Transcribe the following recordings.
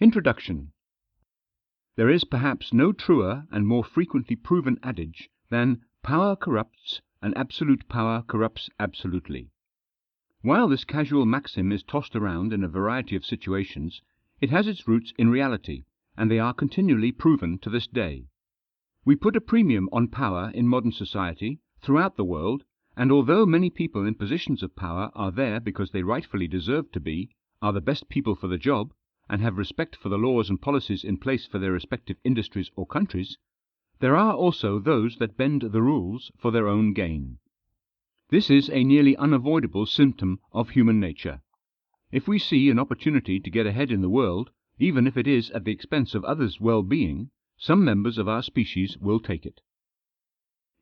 Introduction. There is perhaps no truer and more frequently proven adage than "power corrupts, and absolute power corrupts absolutely." While this casual maxim is tossed around in a variety of situations, it has its roots in reality, and they are continually proven to this day. We put a premium on power in modern society, throughout the world, and although many people in positions of power are there because they rightfully deserve to be, are the best people for the job, and have respect for the laws and policies in place for their respective industries or countries, there are also those that bend the rules for their own gain. This is a nearly unavoidable symptom of human nature. If we see an opportunity to get ahead in the world, even if it is at the expense of others' well-being, some members of our species will take it.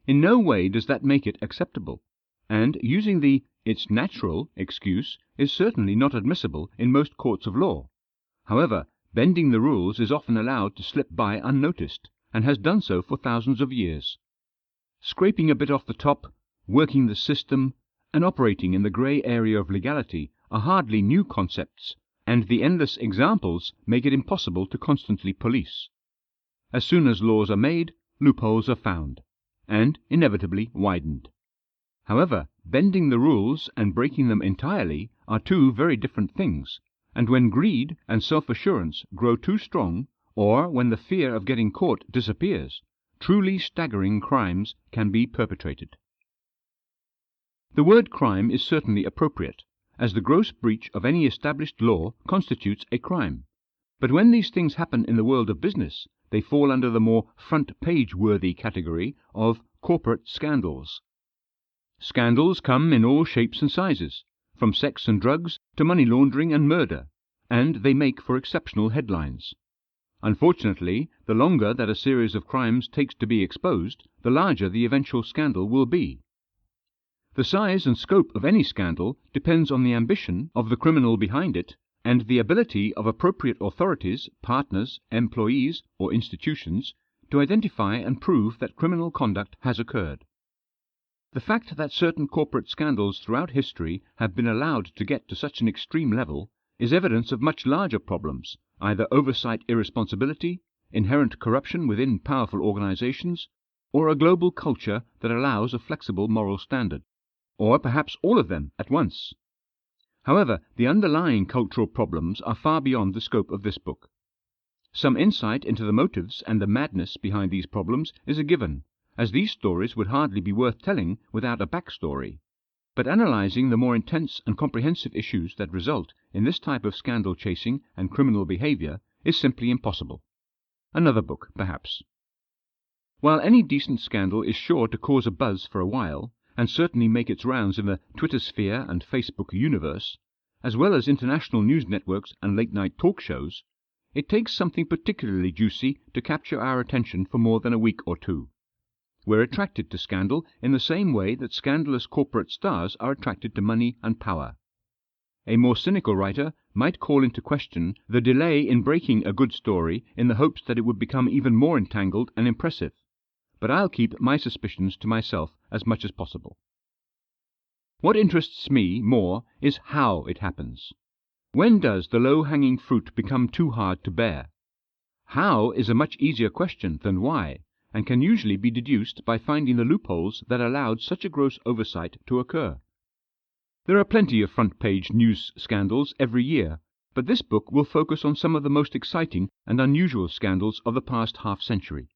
In no way does that make it acceptable, and using the "it's natural" excuse is certainly not admissible in most courts of law. However, bending the rules is often allowed to slip by unnoticed, and has done so for thousands of years. Scraping a bit off the top, working the system, and operating in the grey area of legality are hardly new concepts, and the endless examples make it impossible to constantly police. As soon as laws are made, loopholes are found, and inevitably widened. However, bending the rules and breaking them entirely are two very different things, and when greed and self-assurance grow too strong, or when the fear of getting caught disappears, truly staggering crimes can be perpetrated. The word crime is certainly appropriate, as the gross breach of any established law constitutes a crime. But when these things happen in the world of business, they fall under the more front-page-worthy category of corporate scandals. Scandals come in all shapes and sizes, from sex and drugs to money laundering and murder, and they make for exceptional headlines. Unfortunately, the longer that a series of crimes takes to be exposed, the larger the eventual scandal will be. The size and scope of any scandal depends on the ambition of the criminal behind it, and the ability of appropriate authorities, partners, employees, or institutions to identify and prove that criminal conduct has occurred. The fact that certain corporate scandals throughout history have been allowed to get to such an extreme level is evidence of much larger problems, either oversight irresponsibility, inherent corruption within powerful organizations, or a global culture that allows a flexible moral standard, or perhaps all of them at once. However, the underlying cultural problems are far beyond the scope of this book. Some insight into the motives and the madness behind these problems is a given, as these stories would hardly be worth telling without a backstory. But analyzing the more intense and comprehensive issues that result in this type of scandal chasing and criminal behavior is simply impossible. Another book, perhaps. While any decent scandal is sure to cause a buzz for a while, and certainly make its rounds in the Twitter sphere and Facebook universe, as well as international news networks and late-night talk shows, it takes something particularly juicy to capture our attention for more than a week or two. We're attracted to scandal in the same way that scandalous corporate stars are attracted to money and power. A more cynical writer might call into question the delay in breaking a good story in the hopes that it would become even more entangled and impressive, but I'll keep my suspicions to myself as much as possible. What interests me more is how it happens. When does the low-hanging fruit become too hard to bear? How is a much easier question than why, and can usually be deduced by finding the loopholes that allowed such a gross oversight to occur. There are plenty of front-page news scandals every year, but this book will focus on some of the most exciting and unusual scandals of the past half-century.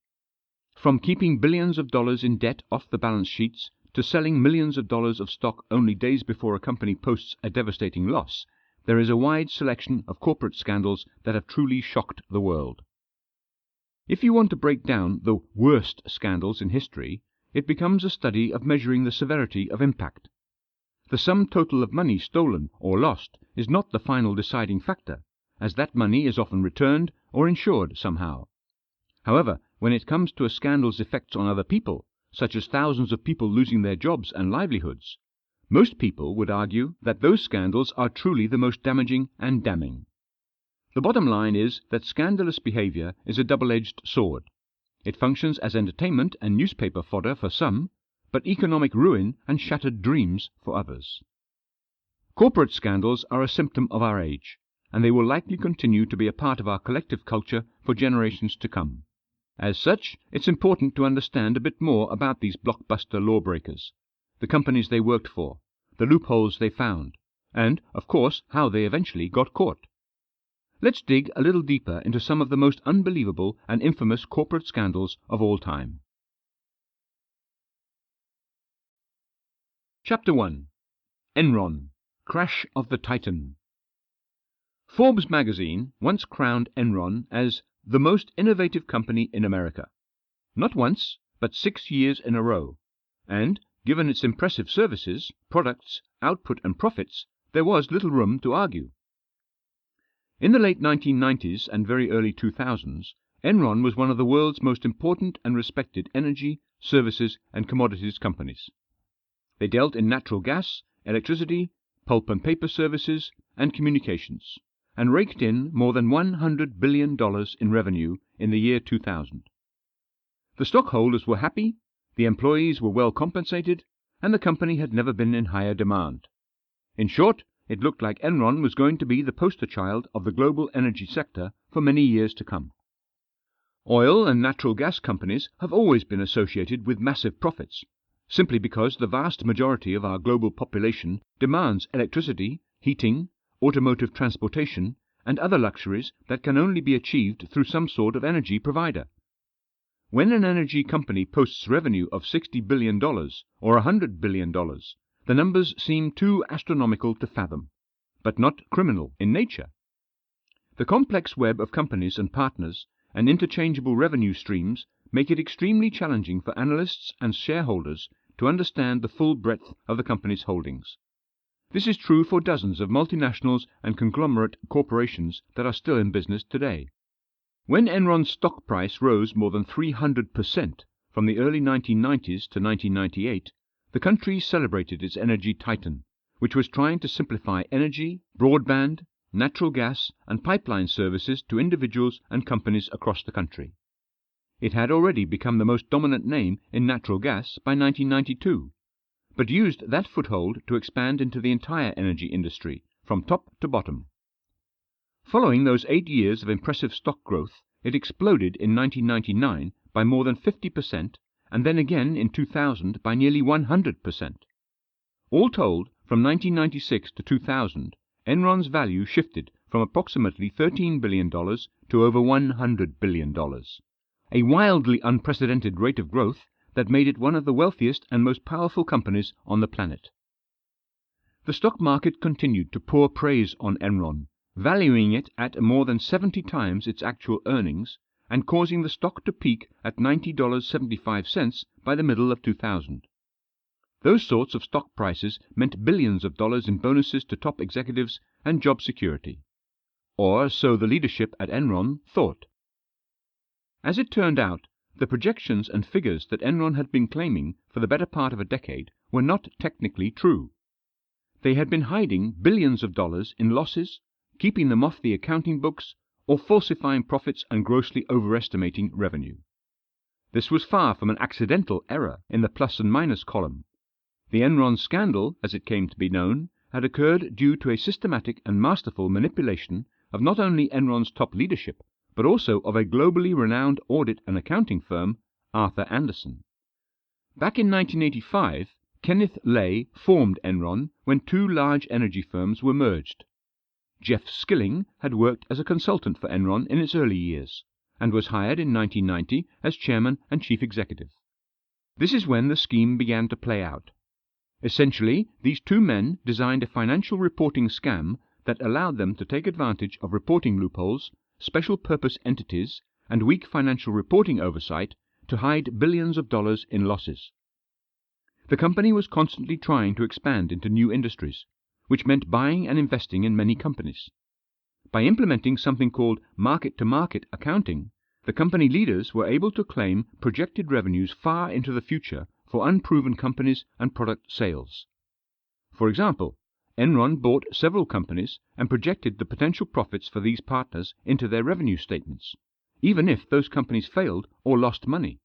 From keeping billions of dollars in debt off the balance sheets to selling millions of dollars of stock only days before a company posts a devastating loss, there is a wide selection of corporate scandals that have truly shocked the world. If you want to break down the worst scandals in history, it becomes a study of measuring the severity of impact. The sum total of money stolen or lost is not the final deciding factor, as that money is often returned or insured somehow. However, when it comes to a scandal's effects on other people, such as thousands of people losing their jobs and livelihoods, most people would argue that those scandals are truly the most damaging and damning. The bottom line is that scandalous behavior is a double-edged sword. It functions as entertainment and newspaper fodder for some, but economic ruin and shattered dreams for others. Corporate scandals are a symptom of our age, and they will likely continue to be a part of our collective culture for generations to come. As such, it's important to understand a bit more about these blockbuster lawbreakers, the companies they worked for, the loopholes they found, and, of course, how they eventually got caught. Let's dig a little deeper into some of the most unbelievable and infamous corporate scandals of all time. Chapter 1. Enron, Crash of the Titan. Forbes magazine once crowned Enron as the most innovative company in America. Not once, but 6 years in a row. And, given its impressive services, products, output and profits, there was little room to argue. In the late 1990s and very early 2000s, Enron was one of the world's most important and respected energy, services and commodities companies. They dealt in natural gas, electricity, pulp and paper services, and communications, and raked in more than $100 billion in revenue in the year 2000. The stockholders were happy, the employees were well compensated, and the company had never been in higher demand. In short, it looked like Enron was going to be the poster child of the global energy sector for many years to come. Oil and natural gas companies have always been associated with massive profits, simply because the vast majority of our global population demands electricity, heating, automotive transportation, and other luxuries that can only be achieved through some sort of energy provider. When an energy company posts revenue of $60 billion or $100 billion, the numbers seem too astronomical to fathom, but not criminal in nature. The complex web of companies and partners and interchangeable revenue streams make it extremely challenging for analysts and shareholders to understand the full breadth of the company's holdings. This is true for dozens of multinationals and conglomerate corporations that are still in business today. When Enron's stock price rose more than 300% from the early 1990s to 1998, the country celebrated its energy titan, which was trying to simplify energy, broadband, natural gas, and pipeline services to individuals and companies across the country. It had already become the most dominant name in natural gas by 1992, but used that foothold to expand into the entire energy industry, from top to bottom. Following those 8 years of impressive stock growth, it exploded in 1999 by more than 50%, and then again in 2000 by nearly 100%. All told, from 1996 to 2000, Enron's value shifted from approximately $13 billion to over $100 billion. A wildly unprecedented rate of growth that made it one of the wealthiest and most powerful companies on the planet. The stock market continued to pour praise on Enron, valuing it at more than 70 times its actual earnings, and causing the stock to peak at $90.75 by the middle of 2000. Those sorts of stock prices meant billions of dollars in bonuses to top executives and job security. Or so the leadership at Enron thought. As it turned out, the projections and figures that Enron had been claiming for the better part of a decade were not technically true. They had been hiding billions of dollars in losses, keeping them off the accounting books, or falsifying profits and grossly overestimating revenue. This was far from an accidental error in the plus and minus column. The Enron scandal, as it came to be known, had occurred due to a systematic and masterful manipulation of not only Enron's top leadership, but also of a globally renowned audit and accounting firm, Arthur Andersen. Back in 1985, Kenneth Lay formed Enron when two large energy firms were merged. Jeff Skilling had worked as a consultant for Enron in its early years, and was hired in 1990 as chairman and chief executive. This is when the scheme began to play out. Essentially, these two men designed a financial reporting scam that allowed them to take advantage of reporting loopholes, special purpose entities, and weak financial reporting oversight to hide billions of dollars in losses. The company was constantly trying to expand into new industries, which meant buying and investing in many companies. By implementing something called market-to-market accounting, the company leaders were able to claim projected revenues far into the future for unproven companies and product sales. For example, Enron bought several companies and projected the potential profits for these partners into their revenue statements, even if those companies failed or lost money.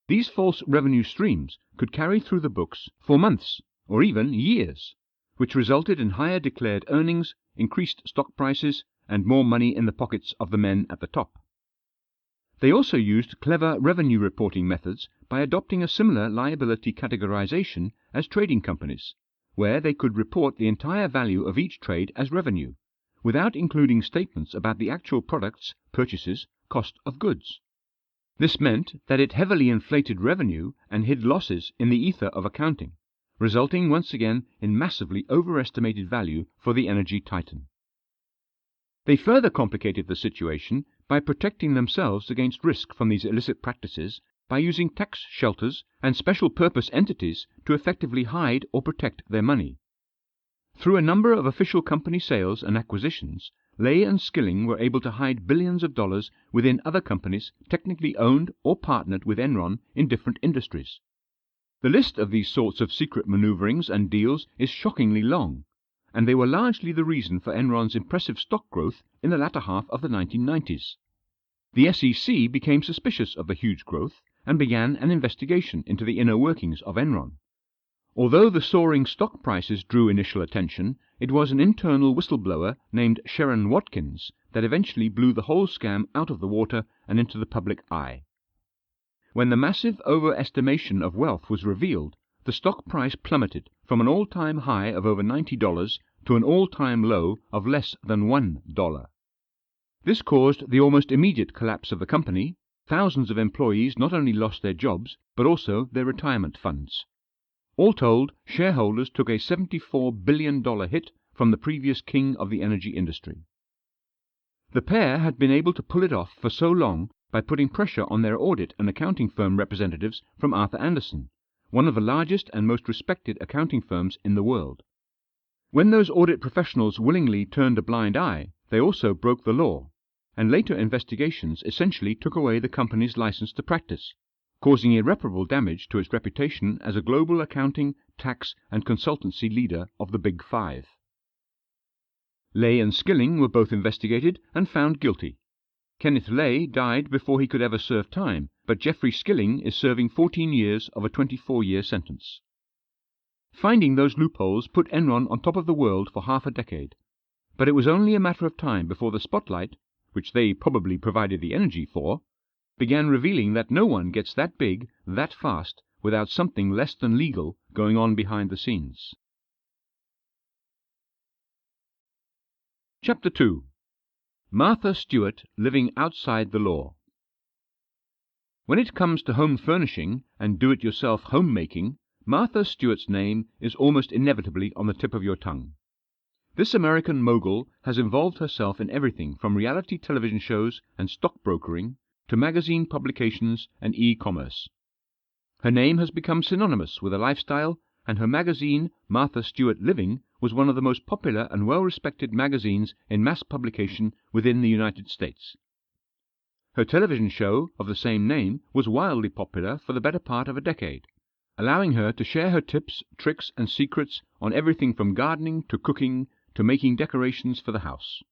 These false revenue streams could carry through the books for months or even years, which resulted in higher declared earnings, increased stock prices, and more money in the pockets of the men at the top. They also used clever revenue reporting methods by adopting a similar liability categorization as trading companies, where they could report the entire value of each trade as revenue, without including statements about the actual products, purchases, cost of goods. This meant that it heavily inflated revenue and hid losses in the ether of accounting, resulting once again in massively overestimated value for the energy titan. They further complicated the situation by protecting themselves against risk from these illicit practices by using tax shelters and special purpose entities to effectively hide or protect their money. Through a number of official company sales and acquisitions, Lay and Skilling were able to hide billions of dollars within other companies technically owned or partnered with Enron in different industries. The list of these sorts of secret maneuverings and deals is shockingly long, and they were largely the reason for Enron's impressive stock growth in the latter half of the 1990s. The SEC became suspicious of the huge growth and began an investigation into the inner workings of Enron. Although the soaring stock prices drew initial attention, it was an internal whistleblower named Sharon Watkins that eventually blew the whole scam out of the water and into the public eye. When the massive overestimation of wealth was revealed, the stock price plummeted from an all-time high of over $90 to an all-time low of less than $1. This caused the almost immediate collapse of the company. Thousands of employees not only lost their jobs, but also their retirement funds. All told, shareholders took a $74 billion hit from the previous king of the energy industry. The pair had been able to pull it off for so long by putting pressure on their audit and accounting firm representatives from Arthur Andersen, one of the largest and most respected accounting firms in the world. When those audit professionals willingly turned a blind eye, they also broke the law, and later investigations essentially took away the company's license to practice, causing irreparable damage to its reputation as a global accounting, tax, and consultancy leader of the Big Five. Lay and Skilling were both investigated and found guilty. Kenneth Lay died before he could ever serve time, but Jeffrey Skilling is serving 14 years of a 24-year sentence. Finding those loopholes put Enron on top of the world for half a decade, but it was only a matter of time before the spotlight, which they probably provided the energy for, began revealing that no one gets that big, that fast, without something less than legal going on behind the scenes. Chapter 2. Martha Stewart living outside the law. When it comes to home furnishing and do-it-yourself homemaking, Martha Stewart's name is almost inevitably on the tip of your tongue. This American mogul has involved herself in everything from reality television shows and stockbrokering to magazine publications and e-commerce. Her name has become synonymous with a lifestyle, and her magazine, Martha Stewart Living, was one of the most popular and well-respected magazines in mass publication within the United States. Her television show of the same name was wildly popular for the better part of a decade, allowing her to share her tips, tricks, and secrets on everything from gardening to cooking to making decorations for the house.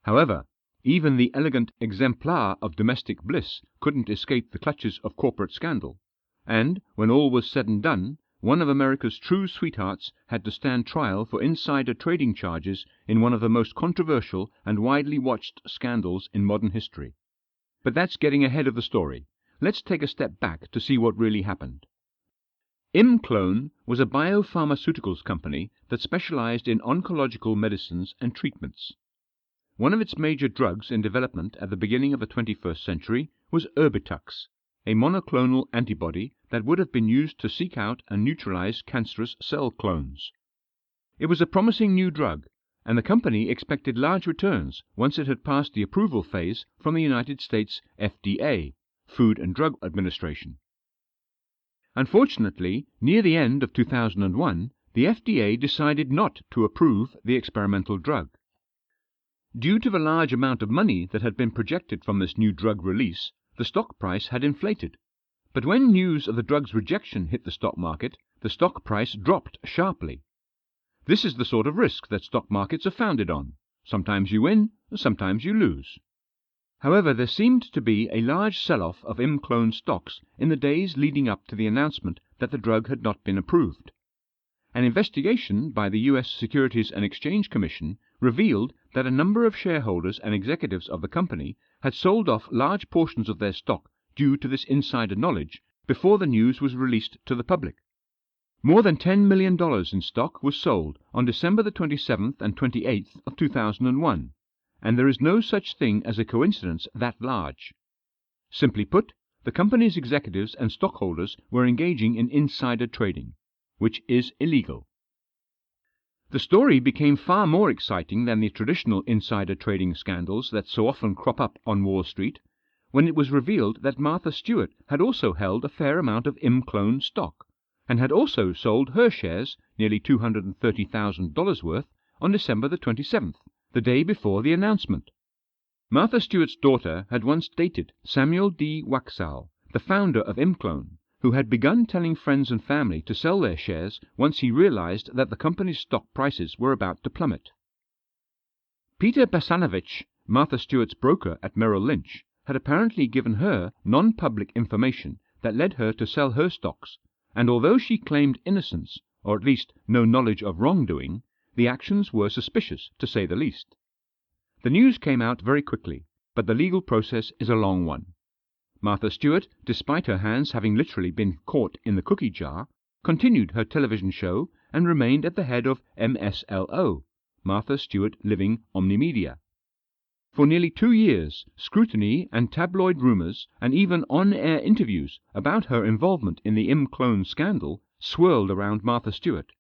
However, even the elegant exemplar of domestic bliss couldn't escape the clutches of corporate scandal, and, when all was said and done, one of America's true sweethearts had to stand trial for insider trading charges in one of the most controversial and widely watched scandals in modern history. But that's getting ahead of the story. Let's take a step back to see what really happened. ImClone was a biopharmaceuticals company that specialized in oncological medicines and treatments. One of its major drugs in development at the beginning of the 21st century was Erbitux, a monoclonal antibody that would have been used to seek out and neutralize cancerous cell clones. It was a promising new drug, and the company expected large returns once it had passed the approval phase from the United States FDA, Food and Drug Administration. Unfortunately, near the end of 2001, the FDA decided not to approve the experimental drug. Due to the large amount of money that had been projected from this new drug release, the stock price had inflated. But when news of the drug's rejection hit the stock market, the stock price dropped sharply. This is the sort of risk that stock markets are founded on. Sometimes you win, sometimes you lose. However, there seemed to be a large sell-off of ImClone stocks in the days leading up to the announcement that the drug had not been approved. An investigation by the US Securities and Exchange Commission revealed that a number of shareholders and executives of the company had sold off large portions of their stock due to this insider knowledge before the news was released to the public. More than $10 million in stock was sold on December the 27th and 28th of 2001, and there is no such thing as a coincidence that large. Simply put, the company's executives and stockholders were engaging in insider trading, which is illegal. The story became far more exciting than the traditional insider trading scandals that so often crop up on Wall Street, when it was revealed that Martha Stewart had also held a fair amount of ImClone stock, and had also sold her shares, nearly $230,000 worth, on December the 27th, the day before the announcement. Martha Stewart's daughter had once dated Samuel D. Waxall, the founder of ImClone, who had begun telling friends and family to sell their shares once he realized that the company's stock prices were about to plummet. Peter Basanovich, Martha Stewart's broker at Merrill Lynch, had apparently given her non-public information that led her to sell her stocks, and although she claimed innocence, or at least no knowledge of wrongdoing, the actions were suspicious, to say the least. The news came out very quickly, but the legal process is a long one. Martha Stewart, despite her hands having literally been caught in the cookie jar, continued her television show and remained at the head of MSLO, Martha Stewart Living Omnimedia. For nearly 2 years, scrutiny and tabloid rumors and even on-air interviews about her involvement in the ImClone scandal swirled around Martha Stewart.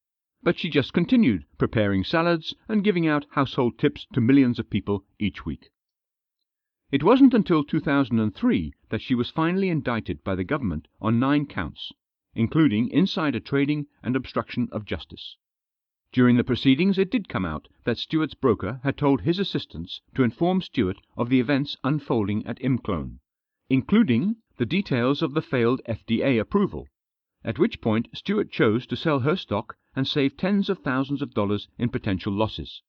But she just continued preparing salads and giving out household tips to millions of people each week. It wasn't until 2003 that she was finally indicted by the government on 9 counts, including insider trading and obstruction of justice. During the proceedings it did come out that Stewart's broker had told his assistants to inform Stewart of the events unfolding at ImClone, including the details of the failed FDA approval, at which point Stewart chose to sell her stock and save tens of thousands of dollars in potential losses.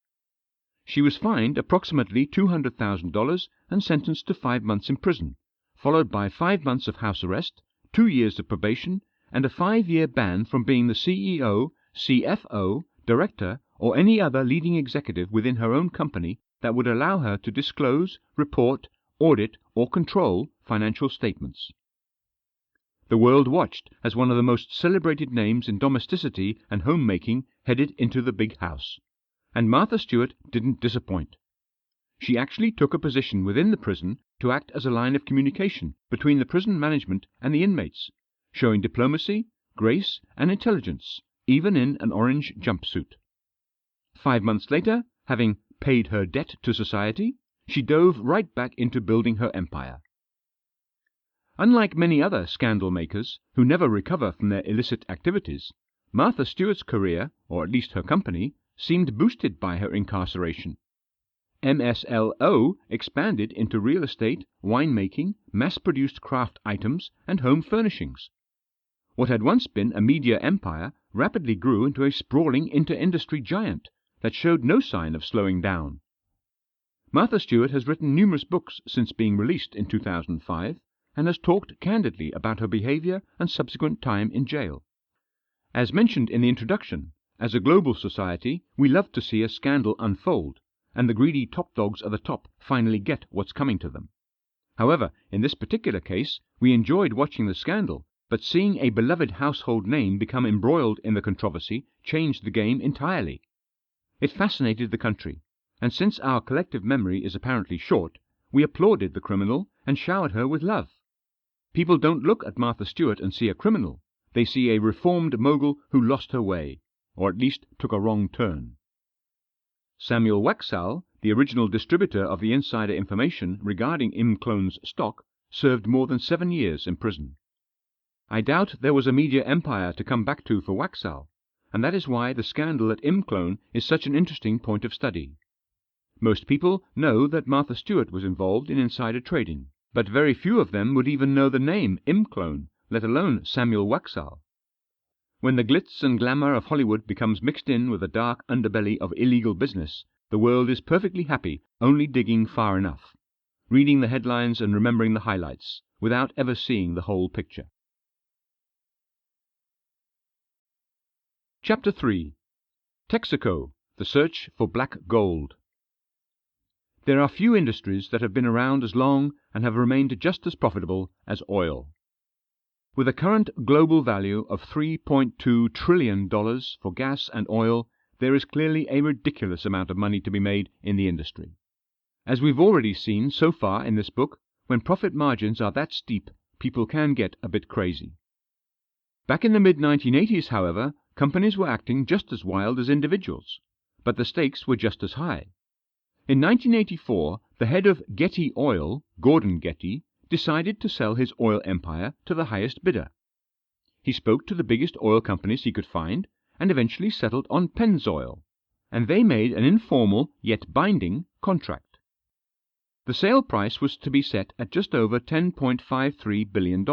She was fined approximately $200,000 and sentenced to 5 months in prison, followed by 5 months of house arrest, 2 years of probation, and a 5-year ban from being the CEO, CFO, director, or any other leading executive within her own company that would allow her to disclose, report, audit, or control financial statements. The world watched as one of the most celebrated names in domesticity and homemaking headed into the big house. And Martha Stewart didn't disappoint. She actually took a position within the prison to act as a line of communication between the prison management and the inmates, showing diplomacy, grace, and intelligence, even in an orange jumpsuit. 5 months later, having paid her debt to society, she dove right back into building her empire. Unlike many other scandal makers who never recover from their illicit activities, Martha Stewart's career, or at least her company, seemed boosted by her incarceration. MSLO expanded into real estate, winemaking, mass-produced craft items, and home furnishings. What had once been a media empire rapidly grew into a sprawling inter-industry giant that showed no sign of slowing down. Martha Stewart has written numerous books since being released in 2005 and has talked candidly about her behavior and subsequent time in jail. As mentioned in the introduction, as a global society, we love to see a scandal unfold, and the greedy top dogs at the top finally get what's coming to them. However, in this particular case, we enjoyed watching the scandal, but seeing a beloved household name become embroiled in the controversy changed the game entirely. It fascinated the country, and since our collective memory is apparently short, we applauded the criminal and showered her with love. People don't look at Martha Stewart and see a criminal. They see a reformed mogul who lost her way, or at least took a wrong turn. Samuel Waxall, the original distributor of the insider information regarding ImClone's stock, served more than 7 years in prison. I doubt there was a media empire to come back to for Waxall, and that is why the scandal at ImClone is such an interesting point of study. Most people know that Martha Stewart was involved in insider trading, but very few of them would even know the name ImClone, let alone Samuel Waxall. When the glitz and glamour of Hollywood becomes mixed in with the dark underbelly of illegal business, the world is perfectly happy only digging far enough, reading the headlines and remembering the highlights, without ever seeing the whole picture. Chapter 3. Texaco, The search for black gold. There are few industries that have been around as long and have remained just as profitable as oil. With a current global value of $3.2 trillion for gas and oil, there is clearly a ridiculous amount of money to be made in the industry. As we've already seen so far in this book, when profit margins are that steep, people can get a bit crazy. Back in the mid-1980s, however, companies were acting just as wild as individuals, but the stakes were just as high. In 1984, the head of Getty Oil, Gordon Getty, decided to sell his oil empire to the highest bidder. He spoke to the biggest oil companies he could find and eventually settled on Pennzoil, and they made an informal yet binding contract. The sale price was to be set at just over $10.53 billion.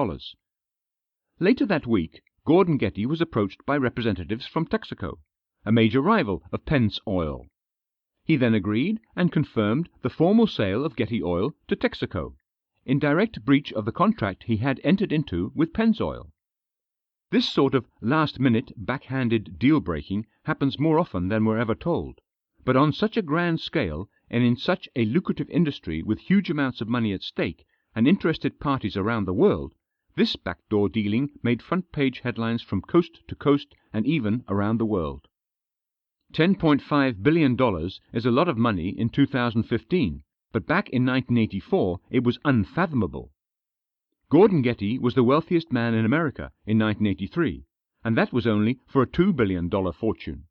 Later that week, Gordon Getty was approached by representatives from Texaco, a major rival of Pennzoil. He then agreed and confirmed the formal sale of Getty Oil to Texaco, in direct breach of the contract he had entered into with Pennzoil. This sort of last-minute, backhanded deal-breaking happens more often than we're ever told, but on such a grand scale and in such a lucrative industry with huge amounts of money at stake and interested parties around the world, this backdoor dealing made front-page headlines from coast to coast and even around the world. $10.5 billion is a lot of money in 2015, but back in 1984 it was unfathomable. Gordon Getty was the wealthiest man in America in 1983, and that was only for a $2 billion fortune.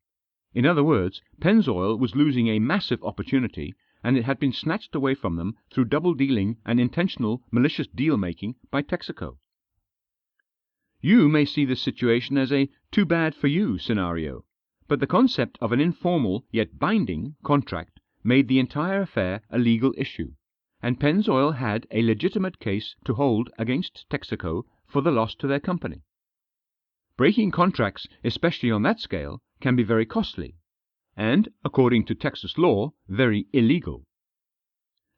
In other words, Pennzoil was losing a massive opportunity, and it had been snatched away from them through double dealing and intentional malicious deal-making by Texaco. You may see this situation as a too bad for you scenario, but the concept of an informal yet binding contract made the entire affair a legal issue, and Pennzoil had a legitimate case to hold against Texaco for the loss to their company. Breaking contracts, especially on that scale, can be very costly, and, according to Texas law, very illegal.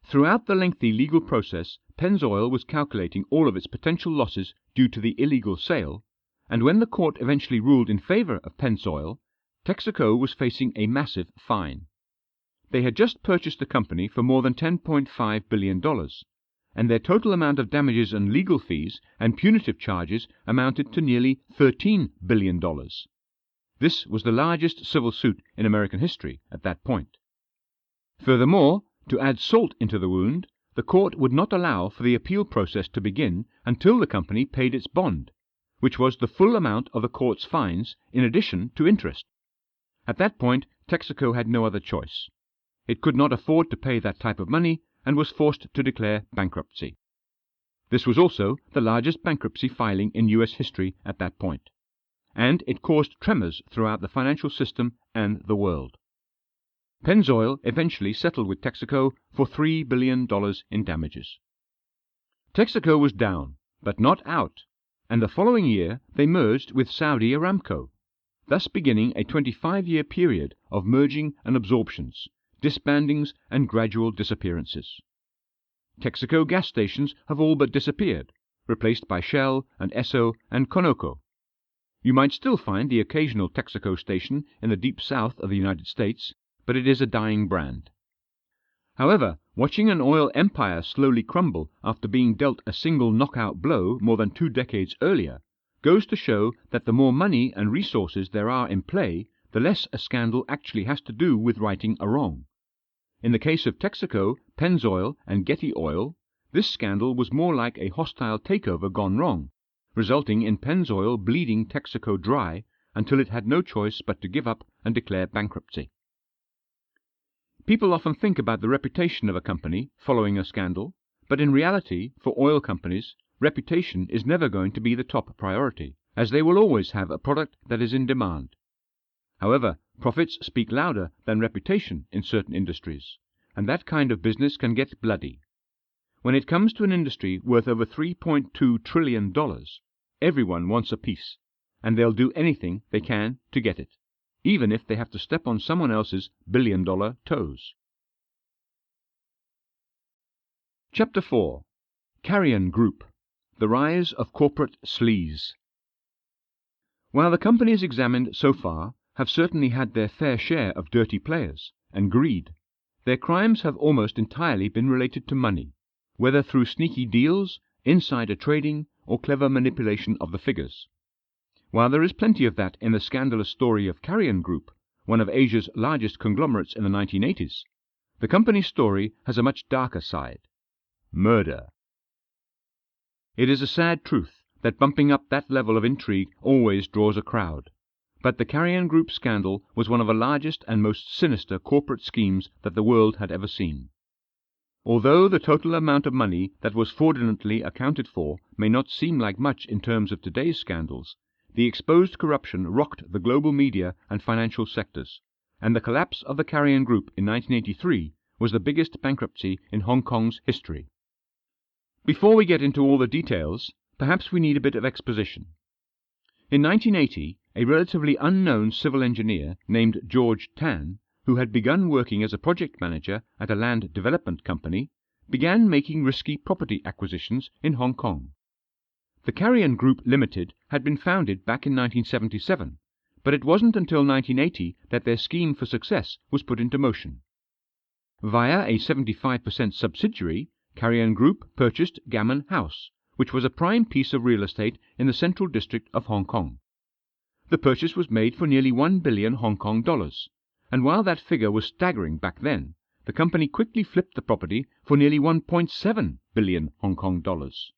Throughout the lengthy legal process, Pennzoil was calculating all of its potential losses due to the illegal sale, and when the court eventually ruled in favor of Pennzoil, Texaco was facing a massive fine. They had just purchased the company for more than $10.5 billion, and their total amount of damages and legal fees and punitive charges amounted to nearly $13 billion. This was the largest civil suit in American history at that point. Furthermore, to add salt into the wound, the court would not allow for the appeal process to begin until the company paid its bond, which was the full amount of the court's fines in addition to interest. At that point, Texaco had no other choice. It could not afford to pay that type of money and was forced to declare bankruptcy. This was also the largest bankruptcy filing in US history at that point, and it caused tremors throughout the financial system and the world. Pennzoil eventually settled with Texaco for $3 billion in damages. Texaco was down, but not out, and the following year they merged with Saudi Aramco, thus beginning a 25-year period of merging and absorptions, disbandings and gradual disappearances. Texaco gas stations have all but disappeared, replaced by Shell and Esso and Conoco. You might still find the occasional Texaco station in the deep south of the United States, but it is a dying brand. However, watching an oil empire slowly crumble after being dealt a single knockout blow more than 2 decades earlier goes to show that the more money and resources there are in play, the less a scandal actually has to do with righting a wrong. In the case of Texaco, Pennzoil, and Getty Oil, this scandal was more like a hostile takeover gone wrong, resulting in Pennzoil bleeding Texaco dry until it had no choice but to give up and declare bankruptcy. People often think about the reputation of a company following a scandal, but in reality, for oil companies, reputation is never going to be the top priority, as they will always have a product that is in demand. However, profits speak louder than reputation in certain industries, and that kind of business can get bloody. When it comes to an industry worth over $3.2 trillion, everyone wants a piece, and they'll do anything they can to get it, even if they have to step on someone else's billion-dollar toes. Chapter 4. Carrion Group. The Rise of Corporate Sleaze. While the companies examined so far have certainly had their fair share of dirty players and greed. Their crimes have almost entirely been related to money, whether through sneaky deals, insider trading, or clever manipulation of the figures. While there is plenty of that in the scandalous story of Carrion Group, one of Asia's largest conglomerates in the 1980s, the company's story has a much darker side. Murder. It is a sad truth that bumping up that level of intrigue always draws a crowd. But the Carrion Group scandal was one of the largest and most sinister corporate schemes that the world had ever seen. Although the total amount of money that was fraudulently accounted for may not seem like much in terms of today's scandals, the exposed corruption rocked the global media and financial sectors, and the collapse of the Carrion Group in 1983 was the biggest bankruptcy in Hong Kong's history. Before we get into all the details, perhaps we need a bit of exposition. In 1980, a relatively unknown civil engineer named George Tan, who had begun working as a project manager at a land development company, began making risky property acquisitions in Hong Kong. The Carrion Group Limited had been founded back in 1977, but it wasn't until 1980 that their scheme for success was put into motion. Via a 75% subsidiary, Carrion Group purchased Gammon House, which was a prime piece of real estate in the central district of Hong Kong. The purchase was made for nearly 1 billion Hong Kong dollars, and while that figure was staggering back then, the company quickly flipped the property for nearly 1.7 billion Hong Kong dollars.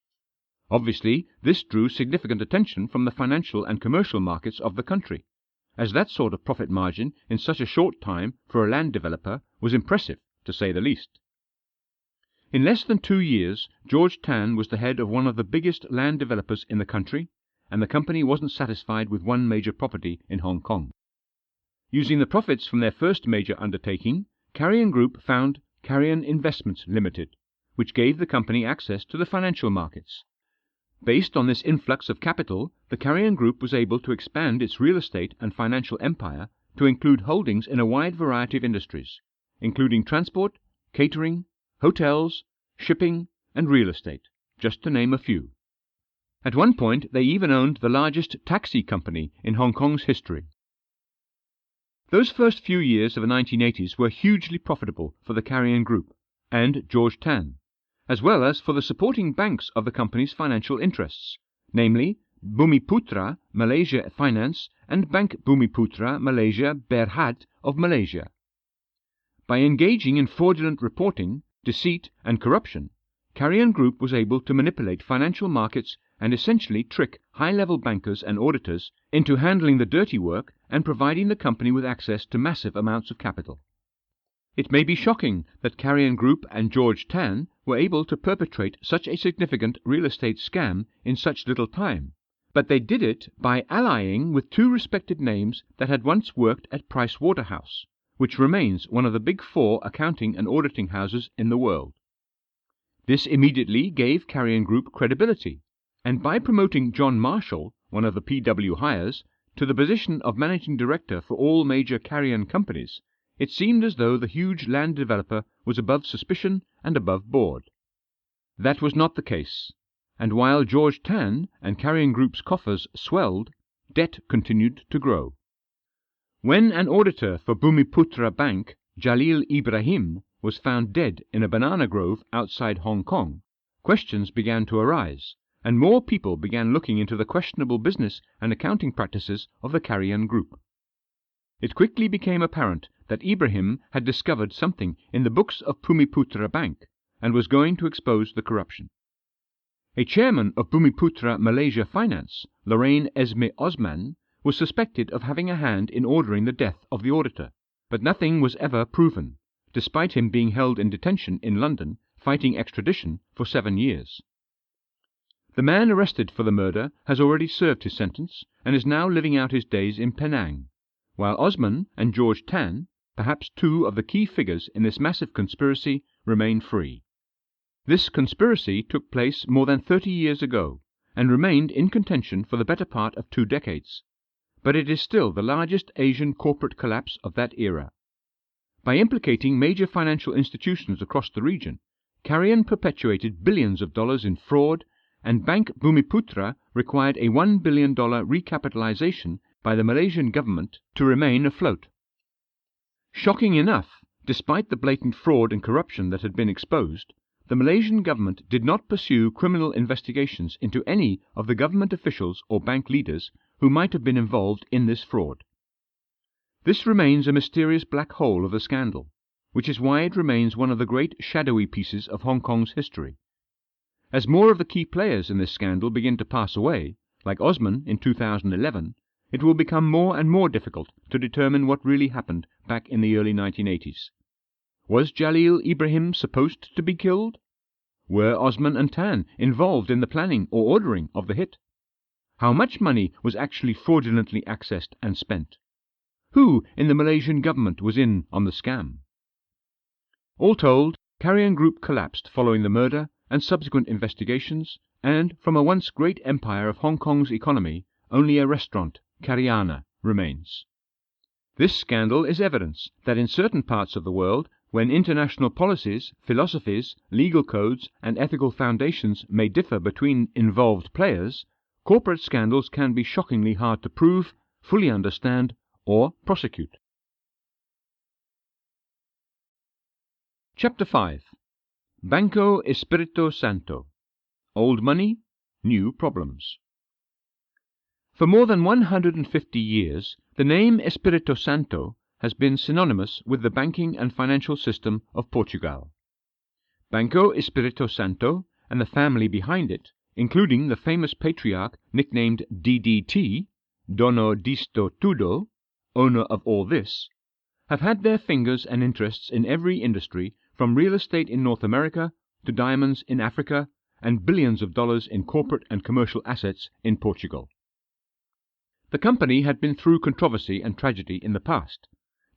Obviously, this drew significant attention from the financial and commercial markets of the country, as that sort of profit margin in such a short time for a land developer was impressive, to say the least. In less than 2 years, George Tan was the head of one of the biggest land developers in the country, and the company wasn't satisfied with one major property in Hong Kong. Using the profits from their first major undertaking, Carrion Group found Carrion Investments Limited, which gave the company access to the financial markets. Based on this influx of capital, the Carrion Group was able to expand its real estate and financial empire to include holdings in a wide variety of industries, including transport, catering, hotels, shipping, and real estate, just to name a few. At one point, they even owned the largest taxi company in Hong Kong's history. Those first few years of the 1980s were hugely profitable for the Carrion Group and George Tan, as well as for the supporting banks of the company's financial interests, namely Bumiputra Malaysia Finance and Bank Bumiputra Malaysia Berhad of Malaysia. By engaging in fraudulent reporting, deceit, and corruption, Carrion Group was able to manipulate financial markets and essentially trick high-level bankers and auditors into handling the dirty work and providing the company with access to massive amounts of capital. It may be shocking that Carrion Group and George Tan were able to perpetrate such a significant real estate scam in such little time, but they did it by allying with two respected names that had once worked at Price Waterhouse, which remains one of the big 4 accounting and auditing houses in the world. This immediately gave Carrion Group credibility, and by promoting John Marshall, one of the PW hires, to the position of managing director for all major Carrion companies, it seemed as though the huge land developer was above suspicion and above board. That was not the case, and while George Tan and Carrion Group's coffers swelled, debt continued to grow. When an auditor for Bumiputra Bank, Jalil Ibrahim, was found dead in a banana grove outside Hong Kong, questions began to arise, and more people began looking into the questionable business and accounting practices of the Carrion Group. It quickly became apparent that Ibrahim had discovered something in the books of Bumiputra Bank and was going to expose the corruption. A chairman of Bumiputra Malaysia Finance, Lorraine Esme Osman, was suspected of having a hand in ordering the death of the auditor, but nothing was ever proven, despite him being held in detention in London fighting extradition for 7 years. The man arrested for the murder has already served his sentence and is now living out his days in Penang, while Osman and George Tan, perhaps 2 of the key figures in this massive conspiracy, remain free. This conspiracy took place more than 30 years ago and remained in contention for the better part of 2 decades, but it is still the largest Asian corporate collapse of that era. By implicating major financial institutions across the region, Carrion perpetuated billions of dollars in fraud, and Bank Bumiputra required a $1 billion recapitalization by the Malaysian government to remain afloat. Shocking enough, despite the blatant fraud and corruption that had been exposed, the Malaysian government did not pursue criminal investigations into any of the government officials or bank leaders who might have been involved in this fraud. This remains a mysterious black hole of the scandal, which is why it remains one of the great shadowy pieces of Hong Kong's history. As more of the key players in this scandal begin to pass away, like Osman in 2011, it will become more and more difficult to determine what really happened back in the early 1980s. Was Jalil Ibrahim supposed to be killed? Were Osman and Tan involved in the planning or ordering of the hit? How much money was actually fraudulently accessed and spent? Who in the Malaysian government was in on the scam? All told, Carrion Group collapsed following the murder and subsequent investigations, and from a once great empire of Hong Kong's economy, only a restaurant, Cariana, remains. This scandal is evidence that in certain parts of the world, when international policies, philosophies, legal codes, and ethical foundations may differ between involved players, corporate scandals can be shockingly hard to prove, fully understand, or prosecute. Chapter 5. Banco Espirito Santo. Old money, new problems. For more than 150 years, the name Espirito Santo has been synonymous with the banking and financial system of Portugal. Banco Espirito Santo and the family behind it, including the famous patriarch nicknamed DDT, Dono disto tudo, owner of all this, have had their fingers and interests in every industry from real estate in North America to diamonds in Africa and billions of dollars in corporate and commercial assets in Portugal. The company had been through controversy and tragedy in the past,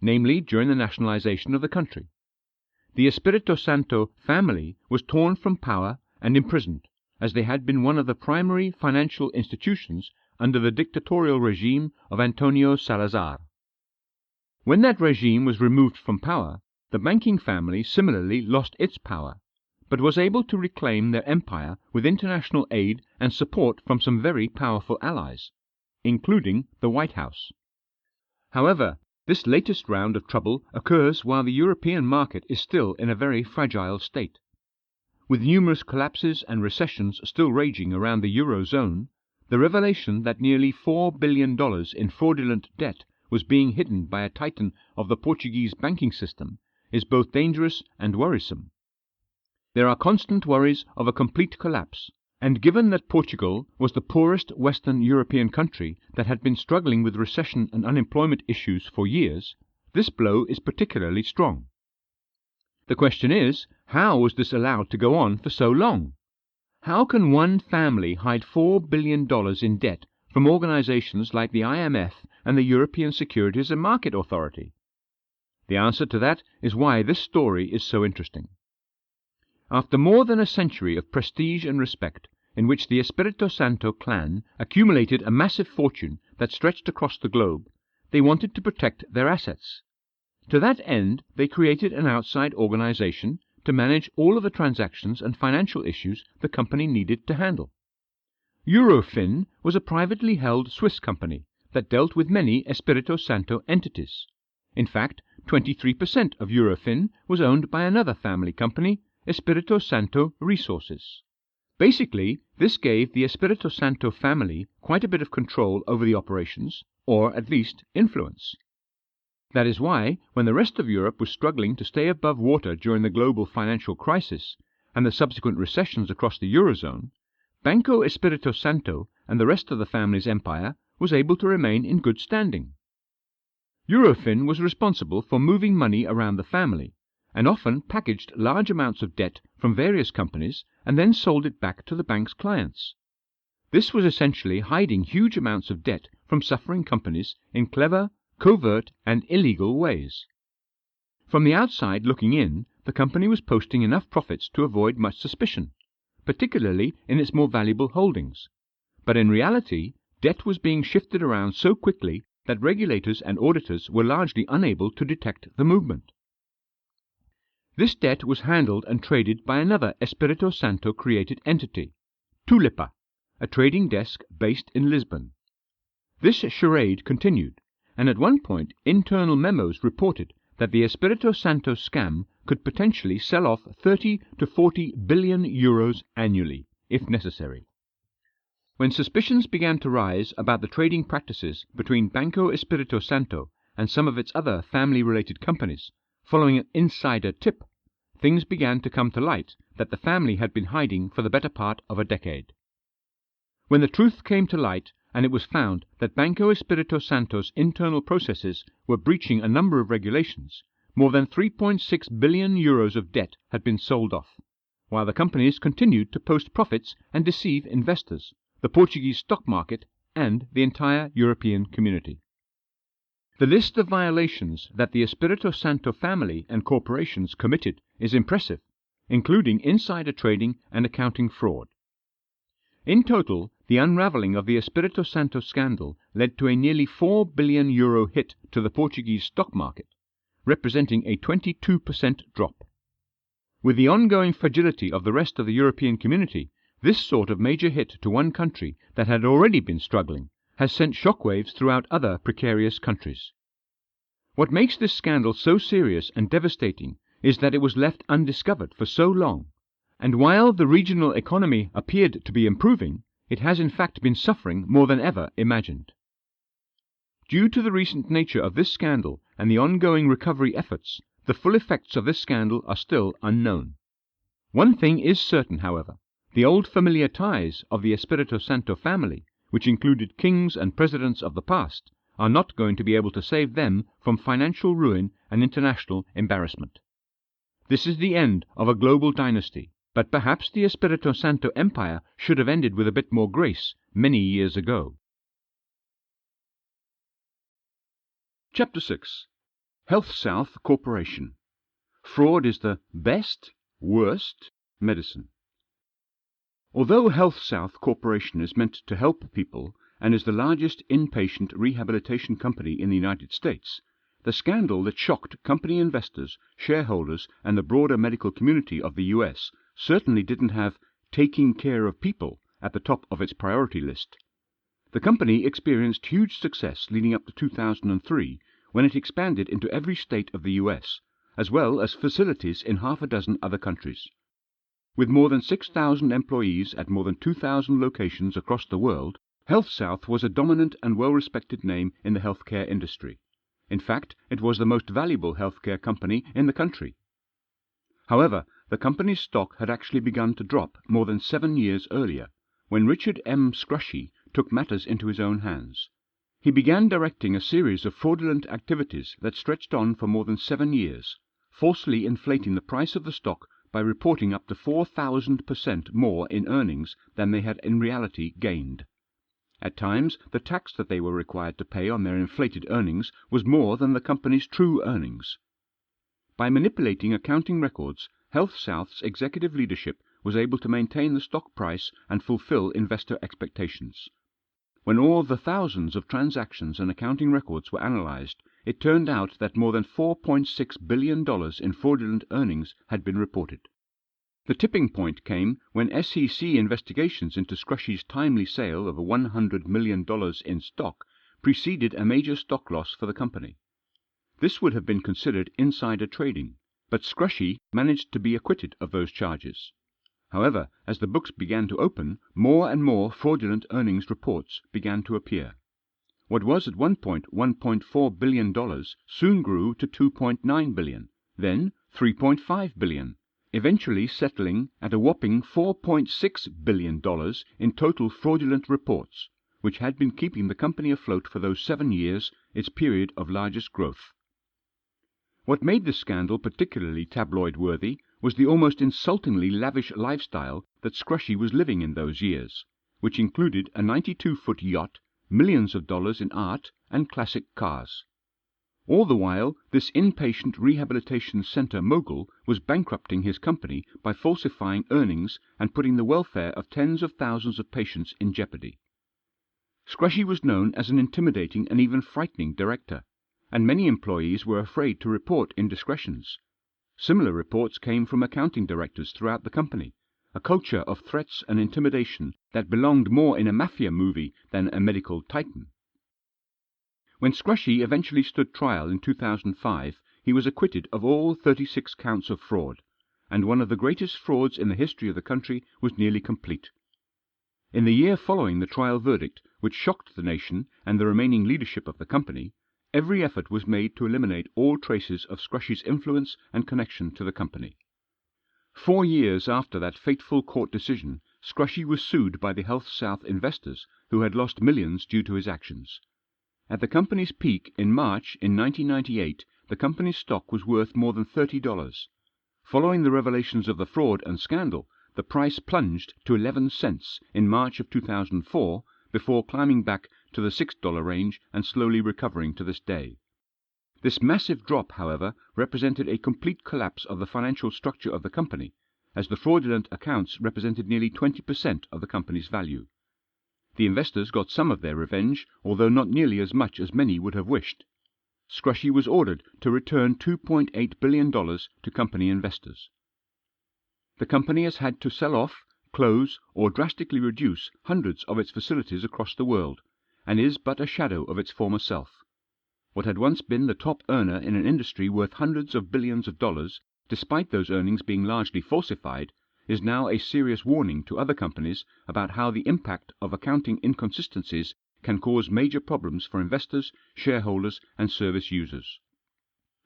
namely during the nationalization of the country. The Espirito Santo family was torn from power and imprisoned, as they had been one of the primary financial institutions under the dictatorial regime of Antonio Salazar. When that regime was removed from power, the banking family similarly lost its power, but was able to reclaim their empire with international aid and support from some very powerful allies, including the White House. However, this latest round of trouble occurs while the European market is still in a very fragile state. With numerous collapses and recessions still raging around the Eurozone, the revelation that nearly $4 billion in fraudulent debt was being hidden by a titan of the Portuguese banking system is both dangerous and worrisome. There are constant worries of a complete collapse, and given that Portugal was the poorest Western European country that had been struggling with recession and unemployment issues for years, this blow is particularly strong. The question is, how was this allowed to go on for so long? How can one family hide $4 billion in debt from organizations like the IMF and the European Securities and Market Authority? The answer to that is why this story is so interesting. After more than a century of prestige and respect, in which the Espirito Santo clan accumulated a massive fortune that stretched across the globe, they wanted to protect their assets. To that end, they created an outside organization to manage all of the transactions and financial issues the company needed to handle. Eurofin was a privately held Swiss company that dealt with many Espirito Santo entities. In fact, 23% of Eurofin was owned by another family company, Espirito Santo Resources. Basically, this gave the Espirito Santo family quite a bit of control over the operations, or at least influence. That is why, when the rest of Europe was struggling to stay above water during the global financial crisis and the subsequent recessions across the Eurozone, Banco Espirito Santo and the rest of the family's empire was able to remain in good standing. Eurofin was responsible for moving money around the family, and often packaged large amounts of debt from various companies and then sold it back to the bank's clients. This was essentially hiding huge amounts of debt from suffering companies in clever, covert, and illegal ways. From the outside looking in, the company was posting enough profits to avoid much suspicion, particularly in its more valuable holdings. But in reality, debt was being shifted around so quickly that regulators and auditors were largely unable to detect the movement. This debt was handled and traded by another Espirito Santo created entity, Tulipa, a trading desk based in Lisbon. This charade continued, and at one point internal memos reported that the Espirito Santo scam could potentially sell off 30 to 40 billion euros annually, if necessary. When suspicions began to rise about the trading practices between Banco Espirito Santo and some of its other family-related companies, following an insider tip, things began to come to light that the family had been hiding for the better part of a decade. When the truth came to light, and it was found that Banco Espirito Santo's internal processes were breaching a number of regulations, more than 3.6 billion euros of debt had been sold off, while the companies continued to post profits and deceive investors, the Portuguese stock market, and the entire European community. The list of violations that the Espirito Santo family and corporations committed is impressive, including insider trading and accounting fraud. In total, the unravelling of the Espirito Santo scandal led to a nearly 4 billion euro hit to the Portuguese stock market, representing a 22% drop. With the ongoing fragility of the rest of the European community, this sort of major hit to one country that had already been struggling has sent shockwaves throughout other precarious countries. What makes this scandal so serious and devastating is that it was left undiscovered for so long, and while the regional economy appeared to be improving, it has in fact been suffering more than ever imagined. Due to the recent nature of this scandal and the ongoing recovery efforts, the full effects of this scandal are still unknown. One thing is certain, however: the old familiar ties of the Espirito Santo family, which included kings and presidents of the past, are not going to be able to save them from financial ruin and international embarrassment. This is the end of a global dynasty, but perhaps the Espirito Santo empire should have ended with a bit more grace many years ago. Chapter 6. Health South Corporation. Fraud is the best, worst medicine. Although Health South Corporation is meant to help people and is the largest inpatient rehabilitation company in the United States, the scandal that shocked company investors, shareholders, and the broader medical community of the US certainly didn't have taking care of people at the top of its priority list. The company experienced huge success leading up to 2003, when it expanded into every state of the US, as well as facilities in half a dozen other countries. With more than 6,000 employees at more than 2,000 locations across the world, Health South was a dominant and well-respected name in the healthcare industry. In fact, it was the most valuable healthcare company in the country. However, the company's stock had actually begun to drop more than 7 years earlier, when Richard M. Scrushy took matters into his own hands. He began directing a series of fraudulent activities that stretched on for more than 7 years, falsely inflating the price of the stock by reporting up to 4,000% more in earnings than they had in reality gained. At times, the tax that they were required to pay on their inflated earnings was more than the company's true earnings. By manipulating accounting records, Health South's executive leadership was able to maintain the stock price and fulfill investor expectations. When all the thousands of transactions and accounting records were analyzed, it turned out that more than $4.6 billion in fraudulent earnings had been reported. The tipping point came when SEC investigations into Scrushy's timely sale of $100 million in stock preceded a major stock loss for the company. This would have been considered insider trading, but Scrushy managed to be acquitted of those charges. However, as the books began to open, more and more fraudulent earnings reports began to appear. What was at one point $1.4 billion soon grew to $2.9 billion, then $3.5 billion, eventually settling at a whopping $4.6 billion in total fraudulent reports, which had been keeping the company afloat for those 7 years, its period of largest growth. What made this scandal particularly tabloid-worthy was the almost insultingly lavish lifestyle that Scrushy was living in those years, which included a 92-foot yacht, millions of dollars in art, and classic cars. All the while, this inpatient rehabilitation center mogul was bankrupting his company by falsifying earnings and putting the welfare of tens of thousands of patients in jeopardy. Scrushy was known as an intimidating and even frightening director, and many employees were afraid to report indiscretions. Similar reports came from accounting directors throughout the company, a culture of threats and intimidation that belonged more in a mafia movie than a medical titan. When Scrushy eventually stood trial in 2005, he was acquitted of all 36 counts of fraud, and one of the greatest frauds in the history of the country was nearly complete. In the year following the trial verdict, which shocked the nation and the remaining leadership of the company, every effort was made to eliminate all traces of Scrushy's influence and connection to the company. 4 years after that fateful court decision, Scrushy was sued by the Health South investors, who had lost millions due to his actions. At the company's peak in March in 1998, the company's stock was worth more than $30. Following the revelations of the fraud and scandal, the price plunged to 11 cents in March of 2004, before climbing back to the $6 range and slowly recovering to this day. This massive drop, however, represented a complete collapse of the financial structure of the company, as the fraudulent accounts represented nearly 20% of the company's value. The investors got some of their revenge, although not nearly as much as many would have wished. Scrushy was ordered to return $2.8 billion to company investors. The company has had to sell off, close, or drastically reduce hundreds of its facilities across the world, and is but a shadow of its former self. What had once been the top earner in an industry worth hundreds of billions of dollars, despite those earnings being largely falsified, is now a serious warning to other companies about how the impact of accounting inconsistencies can cause major problems for investors, shareholders, and service users.